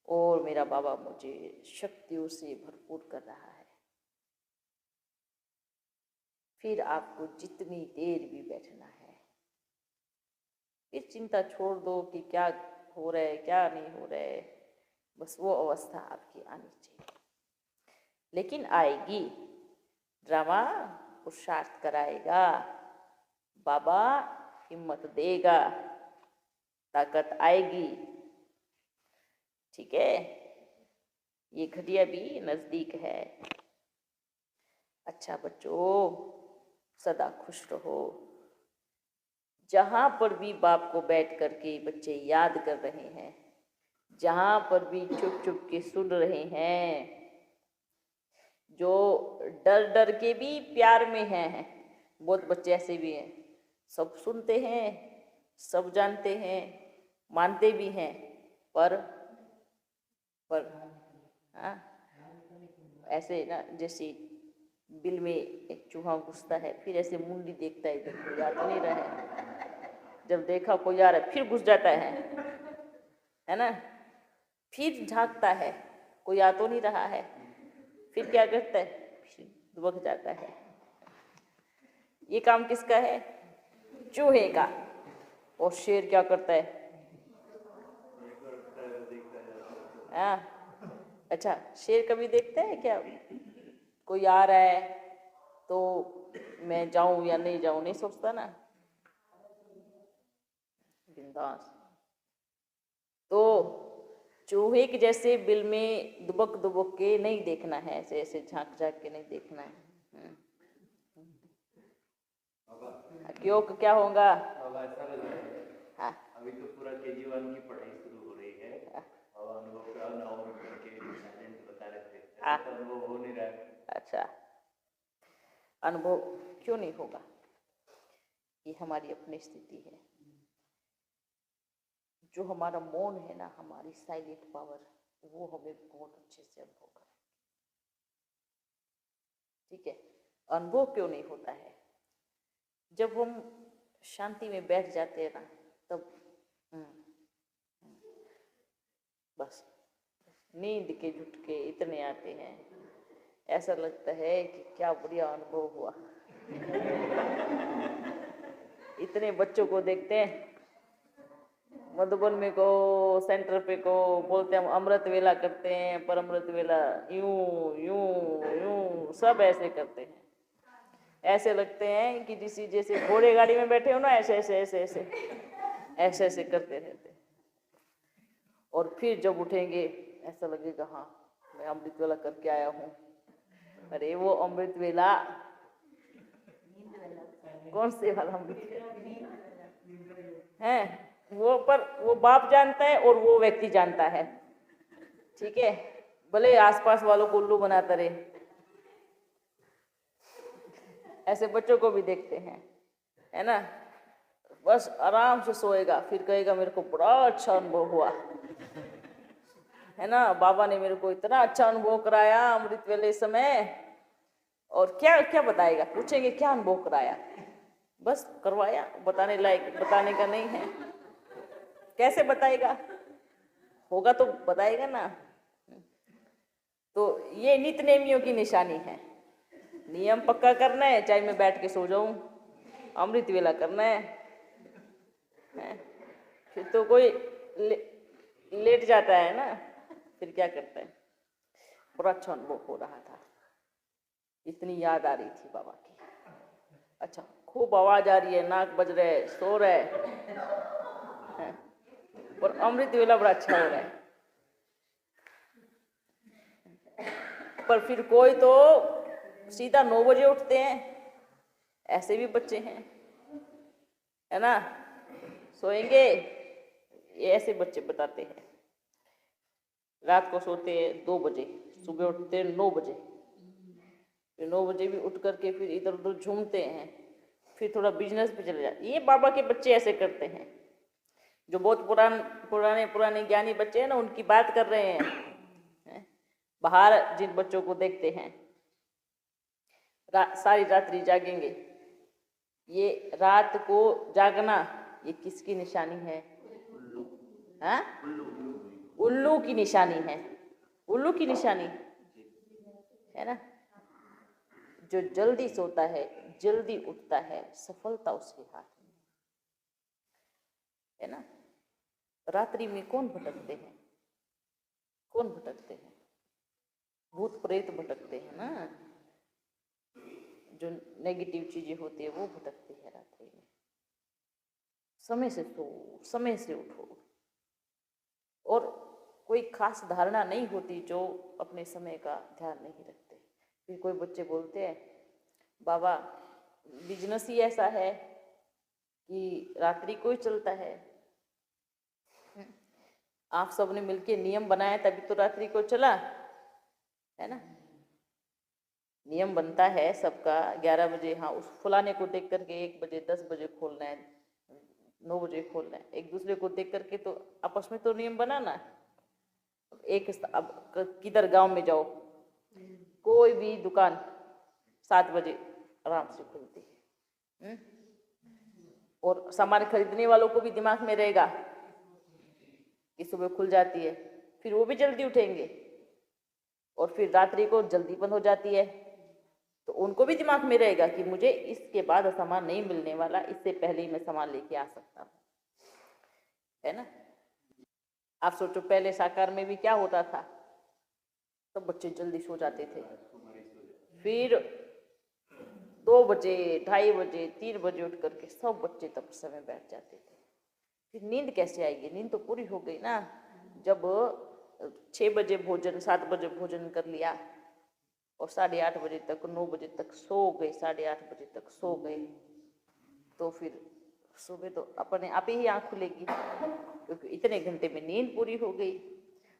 और मेरा बाबा मुझे शक्तियों से भरपूर कर रहा है। फिर आपको जितनी देर भी बैठना है, फिर चिंता छोड़ दो कि क्या हो रहा है क्या नहीं हो रहा है, बस वो अवस्था आपकी आनी चाहिए। लेकिन आएगी, ड्रामा पुरुषार्थ कराएगा, बाबा हिम्मत देगा, ताकत आएगी, ठीक है। ये घटिया भी नजदीक है। अच्छा बच्चों, सदा खुश रहो। जहां पर भी बाप को बैठ करके बच्चे याद कर रहे हैं, जहां पर भी चुप चुप के सुन रहे हैं, जो डर डर के भी प्यार में हैं, बहुत बच्चे ऐसे भी हैं, सब सुनते हैं, सब जानते हैं, मानते भी हैं, पर हाँ, ऐसे ना जैसे बिल में एक चूहा घुसता है, फिर ऐसे मुंडी देखता है, इधर कोई याद नहीं रहा है, जब देखा कोई आ रहा है फिर घुस जाता है ना। फिर झांकता है, कोई आ तो नहीं रहा है, फिर क्या करता है, फिर दुबक जाता है। ये काम किसका है? चूहे का। और शेर क्या करता है? अच्छा, शेर कभी देखता है क्या कोई आ रहा है तो मैं जाऊं या नहीं जाऊं? नहीं सोचता ना, बिंदास। तो चूहे के जैसे बिल में दुबक दुबक के नहीं देखना है, ऐसे ऐसे झांक झांक के नहीं देखना है। क्यों, क्या होगा? हाँ, अभी तो पूरा KG1 की पढ़ाई शुरू हो रही है और अनुभव का नाम करके साइलेंट बता रहे थे, ऐसा तो अनुभव हो नहीं रहा है। अच्छा, अनुभव क्यों नहीं होगा? ये हमारी अपनी स्थिति है। जो हमारा मौन है ना, हमारी साइलेंट पावर, वो हमें बहुत अच्छे से अनुभव कर, ठीक है। अनुभव क्यों नहीं होता है? जब हम शांति में बैठ जाते हैं ना, तब बस नींद के झुटके इतने आते हैं, ऐसा लगता है कि क्या बढ़िया अनुभव हुआ। इतने बच्चों को देखते हैं मधुबन में को सेंटर पे को बोलते हैं हम अमृत वेला करते हैं, पर अमृत वेला यूं यूं यूं सब ऐसे करते हैं, ऐसे लगते हैं कि जिसी जैसे घोड़े गाड़ी में बैठे हो ना, ऐसे ऐसे ऐसे ऐसे ऐसे ऐसे करते रहते हैं। और फिर जब उठेंगे ऐसा लगेगा हाँ मैं अमृत वेला करके आया हूँ। अरे वो अमृत वेला कौन से वाला अमृत है वो, पर वो बाप जानता है और वो व्यक्ति जानता है, ठीक है। भले आसपास वालों को उल्लू बनाता रहे, ऐसे बच्चों को भी देखते हैं, है ना। बस आराम से सोएगा, फिर कहेगा मेरे को बड़ा अच्छा अनुभव हुआ, है ना। बाबा ने मेरे को इतना अच्छा अनुभव कराया अमृत वेले समय। और क्या क्या बताएगा, पूछेंगे क्या अनुभव कराया, बस करवाया, बताने लायक बताने का नहीं है। कैसे बताएगा, होगा तो बताएगा ना। तो ये नित्य नेमियों की निशानी है। नियम पक्का करना है, चाहे मैं बैठ के सो जाऊं, अमृत वेला करना है। फिर तो कोई लेट जाता है ना, फिर क्या करता है। बड़ा अच्छा अनुभव हो रहा था, इतनी याद आ रही थी बाबा की। अच्छा, खूब आवाज आ रही है, नाक बज रहे, सो रहे हैं, और अमृत वेला बड़ा अच्छा हो रहा है। पर फिर कोई तो सीधा 9 बजे उठते हैं, ऐसे भी बच्चे हैं, है ना। सोएंगे, ये ऐसे बच्चे बताते हैं। रात को सोते हैं 2 बजे, सुबह उठते हैं 9 बजे, फिर 9 बजे भी उठ करके फिर इधर उधर झूमते हैं, फिर थोड़ा बिजनेस पे चले जाते। ये बाबा के बच्चे ऐसे करते हैं। जो बहुत पुराने ज्ञानी बच्चे हैं ना, उनकी बात कर रहे हैं। बाहर जिन बच्चों को देखते हैं सारी रात्रि जागेंगे, ये रात को जागना ये किसकी निशानी है? हाँ, उल्लू की निशानी है। उल्लू की निशानी है ना। जो जल्दी सोता है, जल्दी उठता है, सफलता उसके हाथ में है ना। रात्रि में कौन भटकते हैं? कौन भटकते हैं? भूत प्रेत भटकते हैं ना। जो नेगेटिव चीजें होती है वो भटकती है रात्रि में। समय से सो, समय से उठो। और कोई खास धारणा नहीं होती जो अपने समय का ध्यान नहीं रखते। फिर कोई बच्चे बोलते हैं बाबा बिजनेस ही ऐसा है कि रात्रि को ही चलता है। आप सबने मिलके नियम बनाया तभी तो रात्रि को चला, है ना। नियम बनता है सबका 11 बजे, हाँ उस फलाने को देख करके 1 बजे 10 बजे खोलना है, 9 बजे खोलना है। एक दूसरे को देख करके तो आपस में तो नियम बनाना। एक अब किधर गांव में जाओ, कोई भी दुकान 7 बजे आराम से खुलती है। और सामान खरीदने वालों को भी दिमाग में रहेगा कि सुबह खुल जाती है, फिर वो भी जल्दी उठेंगे। और फिर रात्रि को जल्दी बंद हो जाती है, तो उनको भी दिमाग में रहेगा कि मुझे इसके बाद सामान नहीं मिलने वाला, इससे पहले ही मैं सामान लेके आ सकता हूँ, है ना। आप सोचो पहले साकार में भी क्या होता था, तो बच्चे जल्दी सो जाते थे, फिर 2 बजे 2:30 बजे 3 बजे उठ करके सब बच्चे तब समय बैठ जाते थे। फिर नींद कैसे आएगी? नींद तो पूरी हो गई ना। जब 6 बजे भोजन 7 बजे भोजन कर लिया और 8:30 बजे तक 9 बजे तक सो गए, 8:30 बजे तक सो गए, तो फिर सुबह तो अपने आप ही आँख खुलेगी, क्योंकि इतने घंटे में नींद पूरी हो गई।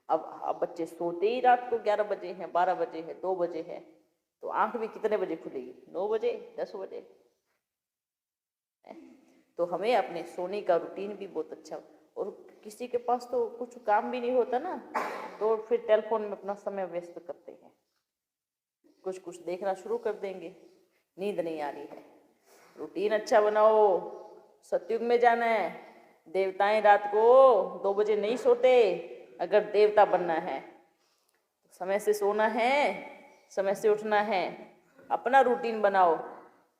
अब बच्चे सोते ही रात को 11 बजे हैं, 12 बजे है, 2 बजे है, तो आँख भी कितने बजे खुलेगी? 9 बजे 10 बजे। तो हमें अपने सोने का रूटीन भी बहुत अच्छा, और किसी के पास तो कुछ काम भी नहीं होता ना, तो फिर टेलीफोन में अपना समय व्यस्त करते हैं, कुछ देखना शुरू कर देंगे। नींद नहीं आ रही है, रूटीन अच्छा बनाओ। सतयुग में जाना है। देवताएं रात को 2 बजे नहीं सोते। अगर देवता बनना है तो समय से सोना है, समय से उठना है। अपना रूटीन बनाओ,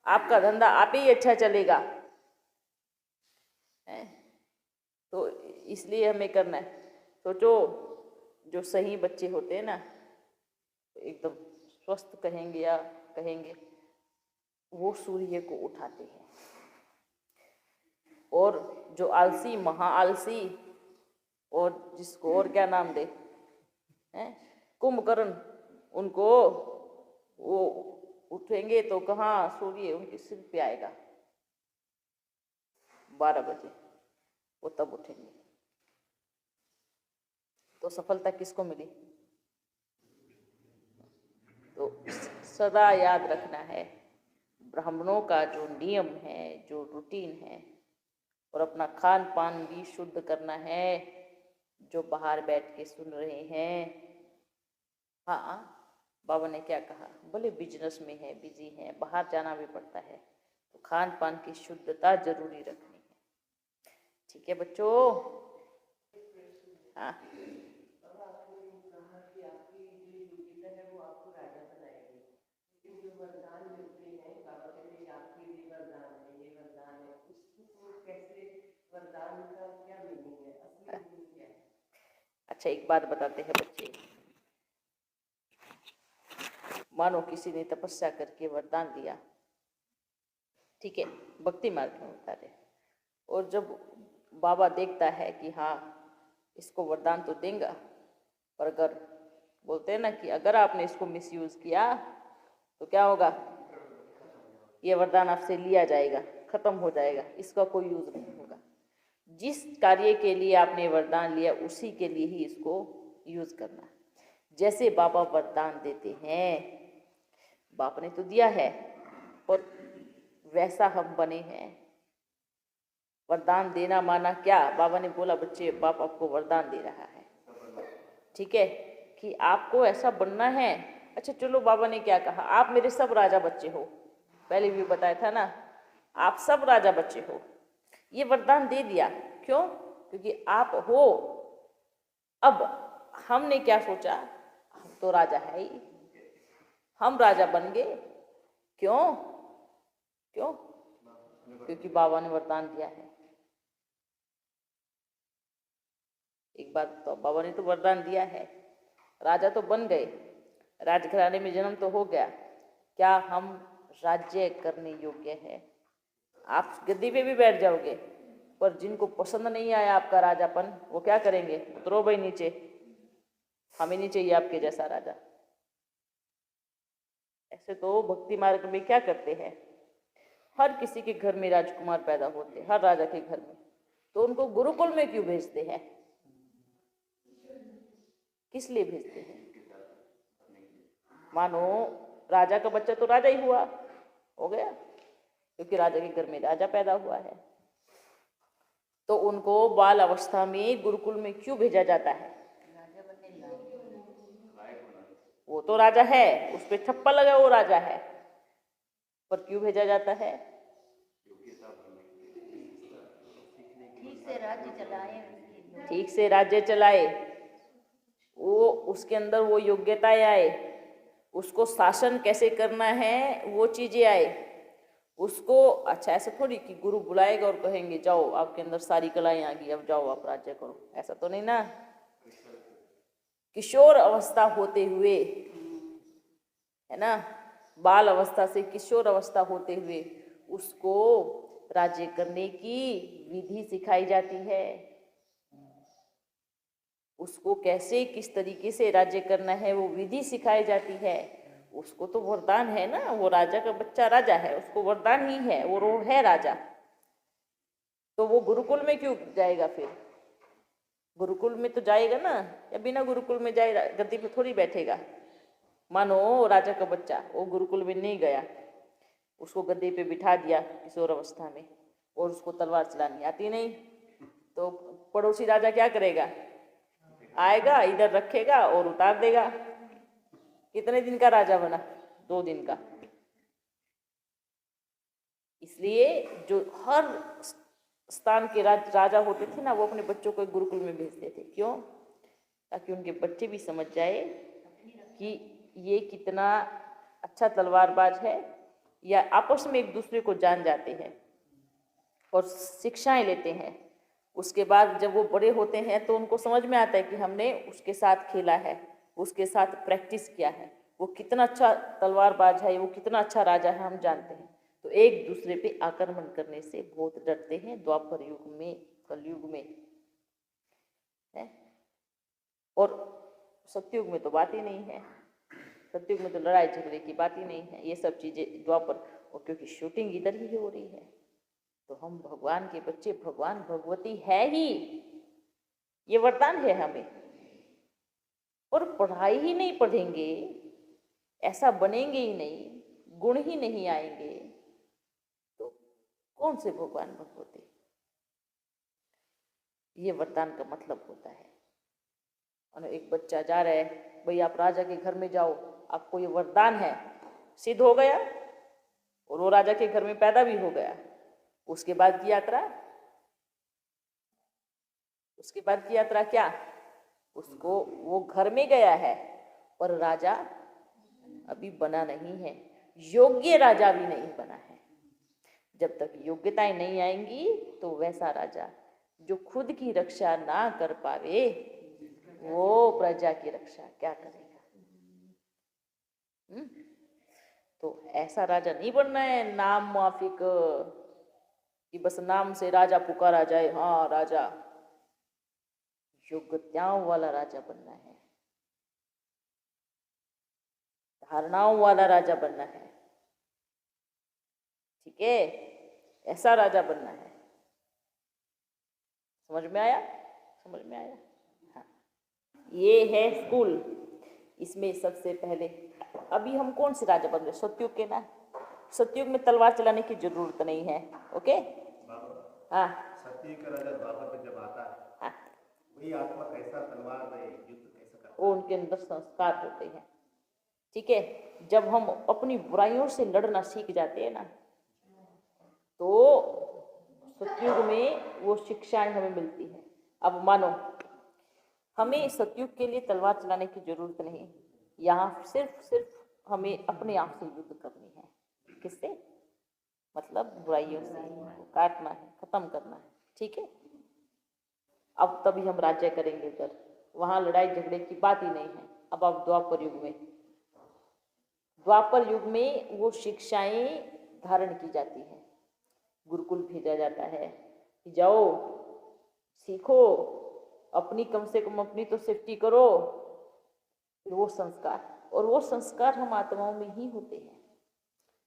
आपका धंधा आप ही अच्छा चलेगा, है? तो इसलिए हमें करना है। सोचो जो सही बच्चे होते हैं ना, एकदम स्वस्थ कहेंगे या कहेंगे, वो सूर्य को उठाते हैं। और जो आलसी, महा आलसी, और जिसको और क्या नाम दे, हैं, कुंभकर्ण उनको वो उठेंगे तो कहाँ सूर्य उनके सिर पे आएगा 12 बजे, वो तब उठेंगे। तो सफलता किसको मिली? तो सदा याद रखना है ब्राह्मणों का जो नियम है, जो रूटीन है, और अपना खान पान भी शुद्ध करना है। जो बाहर बैठ के सुन रहे हैं, हाँ बाबा ने क्या कहा, भले बिजनेस में है, बिजी है, बाहर जाना भी पड़ता है, तो खान पान की शुद्धता जरूरी रखनी है। ठीक है बच्चों? हाँ अच्छा, एक बात बताते हैं बच्चे। मानो किसी ने तपस्या करके वरदान दिया, ठीक है, भक्ति मार्ग में उतारे, और जब बाबा देखता है कि हाँ इसको वरदान तो देंगे, पर अगर बोलते हैं ना कि अगर आपने इसको मिसयूज किया तो क्या होगा, ये वरदान आपसे लिया जाएगा, खत्म हो जाएगा, इसका कोई यूज नहीं होगा। जिस कार्य के लिए आपने वरदान लिया उसी के लिए ही इसको यूज करना। जैसे बाबा वरदान देते हैं, बाप ने तो दिया है, और वैसा हम बने हैं। वरदान देना माना क्या, बाबा ने बोला बच्चे बाप आपको वरदान दे रहा है, ठीक है, कि आपको ऐसा बनना है। अच्छा चलो, बाबा ने क्या कहा, आप मेरे सब राजा बच्चे हो, पहले भी बताया था ना, आप सब राजा बच्चे हो। ये वरदान दे दिया, क्यों? क्योंकि आप हो। अब हमने क्या सोचा, हम तो राजा है ही, हम राजा बन गए। क्यों? क्यों? क्योंकि बाबा ने वरदान दिया है। एक बात तो, बाबा ने तो वरदान दिया है, राजा तो बन गए, राजघराने में जन्म तो हो गया, क्या हम राज्य करने योग्य है? आप गद्दी पे भी बैठ जाओगे, पर जिनको पसंद नहीं आया आपका राजापन, वो क्या करेंगे, उतरो भाई नीचे, हमें नहीं चाहिए आपके जैसा राजा। ऐसे तो भक्ति मार्ग में क्या करते हैं, हर किसी के घर में राजकुमार पैदा होते हैं, हर राजा के घर में, तो उनको गुरुकुल में क्यों भेजते हैं? किस लिए भेजते हैं? मानो राजा का बच्चा तो राजा ही हुआ, हो गया, क्योंकि राजा के घर में राजा पैदा हुआ है। तो उनको बाल अवस्था में गुरुकुल में क्यों भेजा जाता है? वो तो राजा है, उस पर ठप्पा लगा, वो राजा है, पर क्यों भेजा जाता है? ठीक से राज्य चलाए, वो उसके अंदर वो योग्यताएं आए, उसको शासन कैसे करना है वो चीजें आए उसको। अच्छा ऐसा थोड़ी कि गुरु बुलाएगा और कहेंगे जाओ आपके अंदर सारी कलाएं आ गई, अब जाओ आप राज्य करो, ऐसा तो नहीं ना। किशोर अवस्था होते हुए, है ना, बाल अवस्था से किशोर अवस्था होते हुए उसको राज्य करने की विधि सिखाई जाती है। उसको कैसे किस तरीके से राज्य करना है वो विधि सिखाई जाती है। उसको तो वरदान है ना, वो राजा का बच्चा राजा है, उसको वरदान ही है, वो है राजा। तो वो गुरुकुल में क्यों जाएगा फिर? गुरुकुल में तो जाएगा ना, या बिना गुरुकुल में जाए गद्दी पे थोड़ी बैठेगा। मानो राजा का बच्चा वो गुरुकुल में नहीं गया, उसको गद्दे पे बिठा दिया किशोर अवस्था में, और उसको तलवार चलानी आती नहीं, तो पड़ोसी राजा क्या करेगा? आएगा, इधर रखेगा और उतार देगा। कितने दिन का राजा बना? 2 दिन का। इसलिए जो हर स्थान के राजा होते थे ना, वो अपने बच्चों को गुरुकुल में भेजते थे। क्यों? ताकि उनके बच्चे भी समझ जाए कि ये कितना अच्छा तलवारबाज है, या आपस में एक दूसरे को जान जाते हैं और शिक्षाएं लेते हैं। उसके बाद जब वो बड़े होते हैं तो उनको समझ में आता है कि हमने उसके साथ खेला है, उसके साथ प्रैक्टिस किया है, वो कितना अच्छा तलवारबाज है, वो कितना अच्छा राजा है, हम जानते हैं। तो एक दूसरे पे आक्रमण करने से बहुत डरते हैं द्वापर युग में, कलयुग में है। और सतयुग में तो बात ही नहीं है, सतयुग में तो लड़ाई झगड़े की बात ही नहीं है, ये सब चीजें द्वापर, और क्योंकि शूटिंग इधर ही हो रही है, तो हम भगवान के बच्चे, भगवान भगवती है ही, ये वरदान है हमें। और पढ़ाई ही नहीं पढ़ेंगे, ऐसा बनेंगे ही नहीं, गुण ही नहीं आएंगे, तो कौन से भगवान भगवती? ये वरदान का मतलब होता है। और एक बच्चा जा रहा है, भाई आप राजा के घर में जाओ, आपको ये वरदान है, सिद्ध हो गया और वो राजा के घर में पैदा भी हो गया। उसके बाद की यात्रा, उसके बाद की यात्रा क्या? उसको, वो घर में गया है पर राजा अभी बना नहीं है, योग्य राजा भी नहीं बना है। जब तक योग्यताएं नहीं आएंगी तो वैसा राजा जो खुद की रक्षा ना कर पावे, वो प्रजा की रक्षा क्या करेगा? तो ऐसा राजा नहीं बनना है नाम माफिक, कि बस नाम से राजा पुकारा जाए, हाँ राजा। योग्यताओं वाला राजा बनना है, धारणाओं वाला राजा बनना है, ठीक है? ऐसा राजा बनना है। समझ में आया? समझ में आया? हाँ, ये है स्कूल। इसमें सबसे पहले अभी हम कौन से राजा बन रहे? सतयुग के ना। सतयुग में तलवार चलाने की जरूरत नहीं है, ओके? हाँ, सतयुग का राजा द्वापर में जब आता है, हाँ, वही आत्मा कैसा तलवार में युद्ध कैसा करता वो उनके अंदर संस्कार होते हैं, ठीक है? जब हम अपनी बुराइयों से लड़ना सीख जाते हैं ना, तो सतयुग में वो शिक्षाएं हमें मिलती हैं। अब मानो हमें सतयुग के लिए तलवार चलाने की जरूरत नहीं, यहाँ सिर्फ हमें अपने आप से युद्ध करनी है। किससे? मतलब बुराइयों से काटना है, खत्म करना है, ठीक है? अब तभी हम राज्य करेंगे उधर, वहां लड़ाई झगड़े की बात ही नहीं है। अब आप द्वापर युग में, द्वापर युग में वो शिक्षाएं धारण की जाती हैं, गुरुकुल भेजा जाता है कि जाओ सीखो, अपनी कम से कम अपनी तो सेफ्टी करो। वो संस्कार, और वो संस्कार हम आत्माओं में ही होते हैं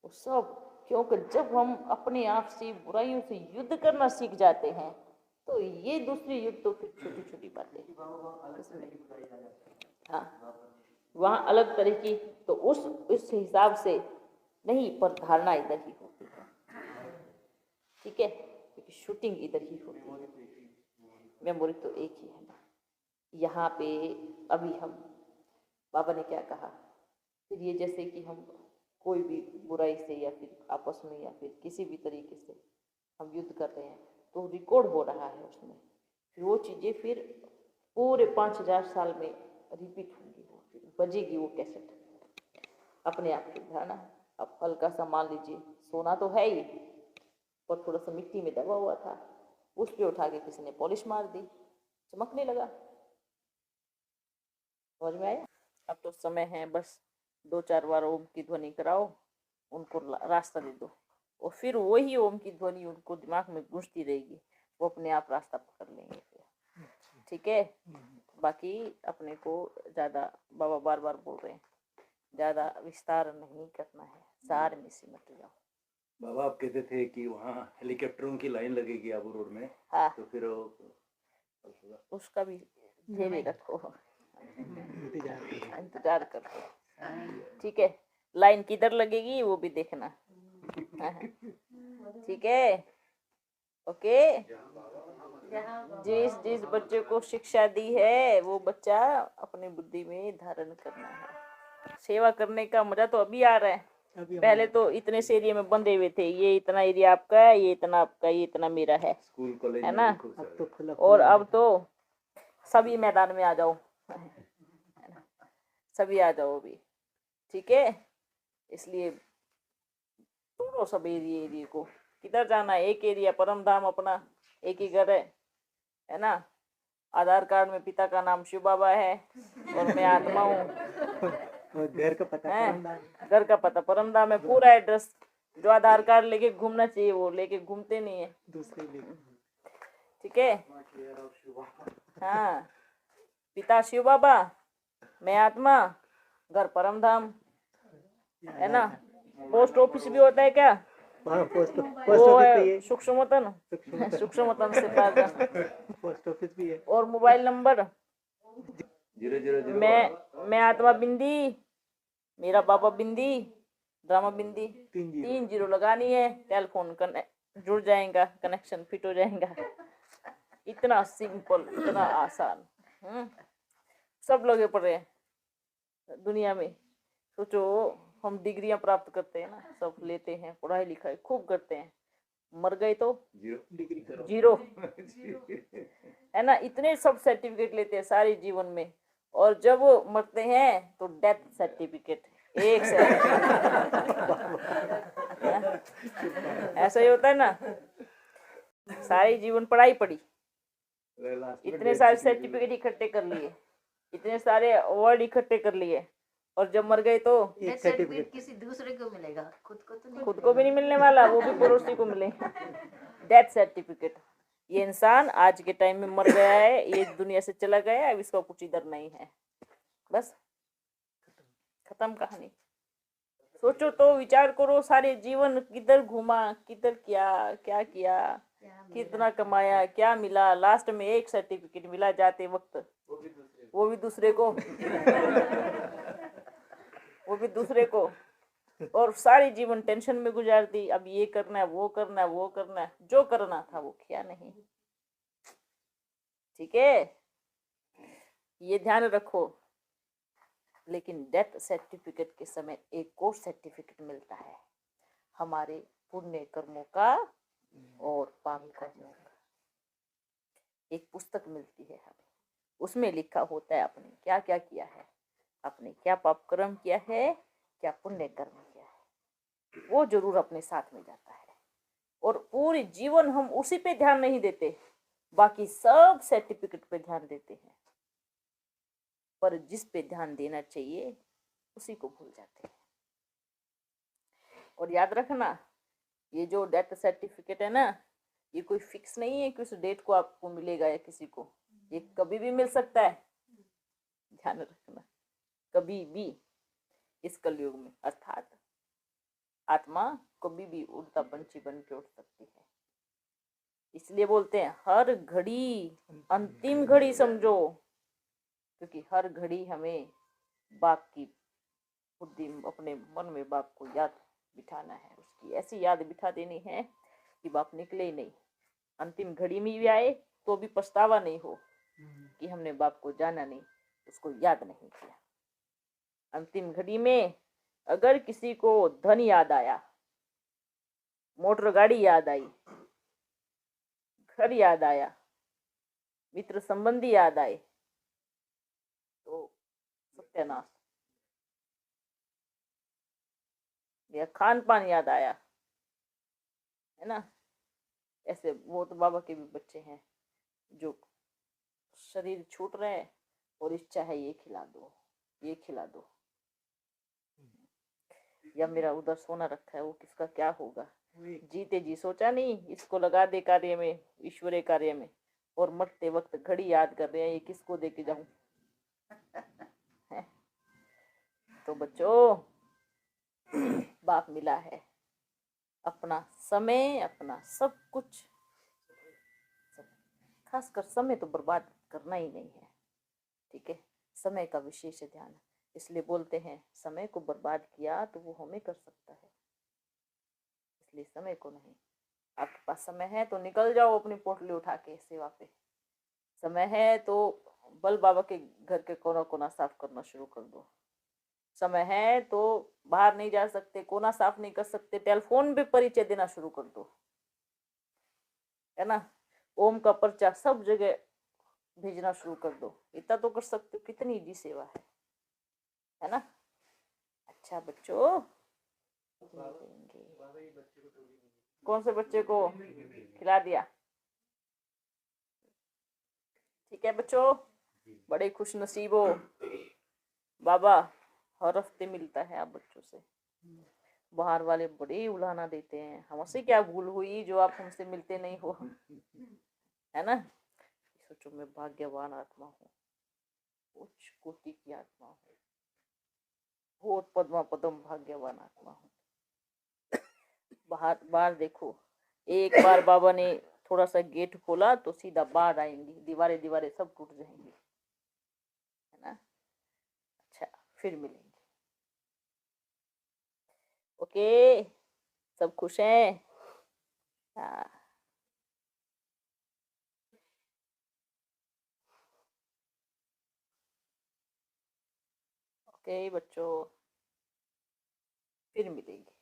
वो सब, क्योंकि जब हम अपने आप से बुराइयों से युद्ध करना सीख जाते हैं तो ये दूसरी युद्ध तो फिर छोटी छोटी बातें उसमें, हाँ वहाँ अलग तरह की, तो उस हिसाब से नहीं, पर धारणा इधर ही होती है, ठीक है? क्योंकि शूटिंग इधर ही होती है, मेमोरी तो एक ही है ना। यहाँ पे अभी हम, बाबा ने क्या कहा, फिर ये जैसे कि हम कोई भी बुराई से या फिर आपस में या फिर किसी भी तरीके से हम युद्ध कर रहे हैं तो रिकॉर्ड हो रहा है उसमें, फिर वो चीज़ें फिर पूरे 5000 साल में रिपीट होंगी, वो फिर बजेगी वो कैसेट अपने आप की धारणा। अब हल्का सा मान लीजिए सोना तो है ही, पर थोड़ा सा मिट्टी में दबा हुआ था, उस पर उठा के किसी ने पॉलिश मार दी, चमकने लगा। समझ में आया? अब तो समय है, बस 2-4 बार ओम की ध्वनि कराओ, उनको रास्ता दे दो, और फिर वही ओम की ध्वनि उनको दिमाग में गूंजती रहेगी, वो अपने आप रास्ता पकड़ लेंगे फिर, ठीक है? बाकी अपने को ज़्यादा, बाबा बार बार बोल रहे हैं, ज़्यादा विस्तार नहीं करना है, सार में सिमट जाओ। बाबा आप कहते थे कि वहाँ हेलीकॉप्टरों की लाइन लगेगी आबू रोड में, हाँ, तो फिर उसका भी धैर्य रखो, इंतजार करो, ठीक है? लाइन किधर लगेगी वो भी देखना, ठीक है? ओके? जिस जिस बच्चे को शिक्षा दी है वो बच्चा अपनी बुद्धि में धारण करना है। सेवा करने का मजा तो अभी आ रहा है, पहले तो इतने से एरिया में बंधे हुए थे, ये इतना एरिया आपका है, ये इतना आपका, ये इतना मेरा है, स्कूल कॉलेज है ना? अब तो खुला, और अब तो सभी मैदान में आ जाओ, सभी आ जाओ अभी, ठीक है? इसलिए तोड़ो सब एरिया को, किधर जाना है? एक एरिया परम धाम अपना, एक ही घर है ना? आधार कार्ड में पिता का नाम शिव बाबा है और मैं आत्मा हूँ, घर का पता है? घर का पता परम धाम है, पूरा एड्रेस, जो आधार कार्ड लेके घूमना चाहिए वो लेके घूमते नहीं है, दूसरे, ठीक है? हाँ, पिता शिव बाबा, मैं आत्मा, घर परम धाम, है ना। पोस्ट ऑफिस भी होता है क्या? हाँ, पोस्ट वो ऑफिस पे है सूक्ष्मतन, सूक्ष्मतन से पार पोस्ट ऑफिस भी है। और मोबाइल नंबर 000 मैं आत्मा बिंदी, मेरा बाबा बिंदी, ड्रामा बिंदी, 3 जीरो लगानी है, टेलीफोन जुड़ जाएगा, कनेक्शन फिट हो जाएगा। इतना सिंपल, इतना आसान। सब लगे पड़े हैं दुनिया में। सोचो, हम डिग्रियां प्राप्त करते हैं ना, सब लेते हैं, पढ़ाई लिखाई खूब करते हैं, मर गए तो 0 डिग्री करो। जीरो, है ना। इतने सब सर्टिफिकेट लेते हैं सारे जीवन में, और जब मरते हैं तो डेथ सर्टिफिकेट एक से ऐसा ही होता है ना। सारे जीवन पढ़ाई पड़ी, इतने सारे सर्टिफिकेट इकट्ठे कर लिए, इतने सारे अवार्ड इकट्ठे कर लिए, और जब मर गए तो एक सर्टिफिकेट किसी दूसरे को मिलेगा, खुद को तो नहीं। खुद को भी नहीं मिलने वाला, वो भी पड़ोसी को मिले। Death certificate. ये इंसान आज के टाइम में मर गया है, ये दुनिया से चला गया, अब इसका कुछ इधर नहीं है, बस खत्म कहानी। सोचो तो, विचार करो, सारे जीवन किधर घूमा, किधर क्या किया, कितना कमाया, क्या मिला, लास्ट में एक सर्टिफिकेट मिला जाते वक्त, वो भी दूसरे को वो भी दूसरे को। और सारी जीवन टेंशन में गुजार दी, अब ये करना है, वो करना है, वो करना है, जो करना था वो किया नहीं। ठीक है, ये ध्यान रखो। लेकिन डेथ सर्टिफिकेट के समय एक और सर्टिफिकेट मिलता है, हमारे पुण्य कर्मों का और पाप कर्मों का। एक पुस्तक मिलती है हमें, उसमें लिखा होता है आपने क्या क्या किया है, आपने क्या पाप कर्म किया है, क्या पुण्य कर्म किया है, वो जरूर अपने साथ में जाता है। और पूरे जीवन हम उसी पे ध्यान नहीं देते, बाकी सब सर्टिफिकेट पे ध्यान देते हैं, पर जिस पे ध्यान देना चाहिए उसी को भूल जाते हैं। और याद रखना, ये जो डेथ सर्टिफिकेट है ना, ये कोई फिक्स नहीं है कि उस डेट को आपको मिलेगा या किसी को, ये कभी भी मिल सकता है। ध्यान रखना, कभी भी इस कलयुग में, अर्थात आत्मा कभी भी उड़ता पंछी बन के उठ सकती है। इसलिए बोलते हैं हर घड़ी अंतिम घड़ी समझो, क्योंकि हर घड़ी हमें बाप की बुद्धि, अपने मन में बाप को याद बिठाना है, उसकी ऐसी याद बिठा देनी है कि बाप निकले ही नहीं। अंतिम घड़ी में भी आए तो भी पछतावा नहीं हो कि हमने बाप को जाना नहीं, उसको याद नहीं किया। अंतिम घड़ी में अगर किसी को धन याद आया, मोटर गाड़ी याद आई, घर याद आया, मित्र संबंधी याद आए, तो सत्यानाश। या खान पान याद आया, है ना। ऐसे वो तो बाबा के भी बच्चे हैं जो शरीर छूट रहे हैं और इच्छा है ये खिला दो, ये खिला दो, या मेरा उधर सोना रखा है वो किसका क्या होगा, जीते जी सोचा नहीं इसको लगा दे कार्य में, ईश्वरीय कार्य में, और मरते वक्त घड़ी याद कर रहे हैं ये किसको दे के जाऊं। तो बच्चों, बाप मिला है, अपना समय, अपना सब कुछ, खासकर समय तो बर्बाद करना ही नहीं है। ठीक है, समय का विशेष ध्यान। इसलिए बोलते हैं समय को बर्बाद किया तो वो हमें कर सकता है, इसलिए समय को नहीं। आपके पास समय है तो निकल जाओ अपनी पोटली उठा के सेवा पे। समय है तो बल बाबा के घर के कोना कोना साफ करना शुरू कर दो। समय है तो बाहर नहीं जा सकते, कोना साफ नहीं कर सकते, टेलीफोन पे परिचय देना शुरू कर दो, है ना। ओम का पर्चा सब जगह भेजना शुरू कर दो, इतना तो कर सकते हो। कितनी ईजी सेवा है ना। अच्छा बच्चों, कौन से बच्चे को खिला दिया? ठीक है बच्चों, बड़े खुश नसीब हो, बाबा हर हफ्ते मिलता है आप बच्चों से। बाहर वाले बड़े उलाहना देते हैं, हमसे क्या भूल हुई जो आप हमसे मिलते नहीं हो, है ना। सोचो मैं भाग्यवान आत्मा हूँ, उच्च कोटि की आत्मा हो, घोर पद्मा पदम भाग्यवान आत्मा हो। बाहर बाहर देखो, एक बार बाबा ने थोड़ा सा गेट खोला तो सीधा बाढ़ आएंगी, दीवारें दीवारें सब टूट जाएंगी, है ना। अच्छा, फिर मिलेंगे। ओके, सब खुश हैं? हाँ। ओके बच्चों, फिर मिलेंगे।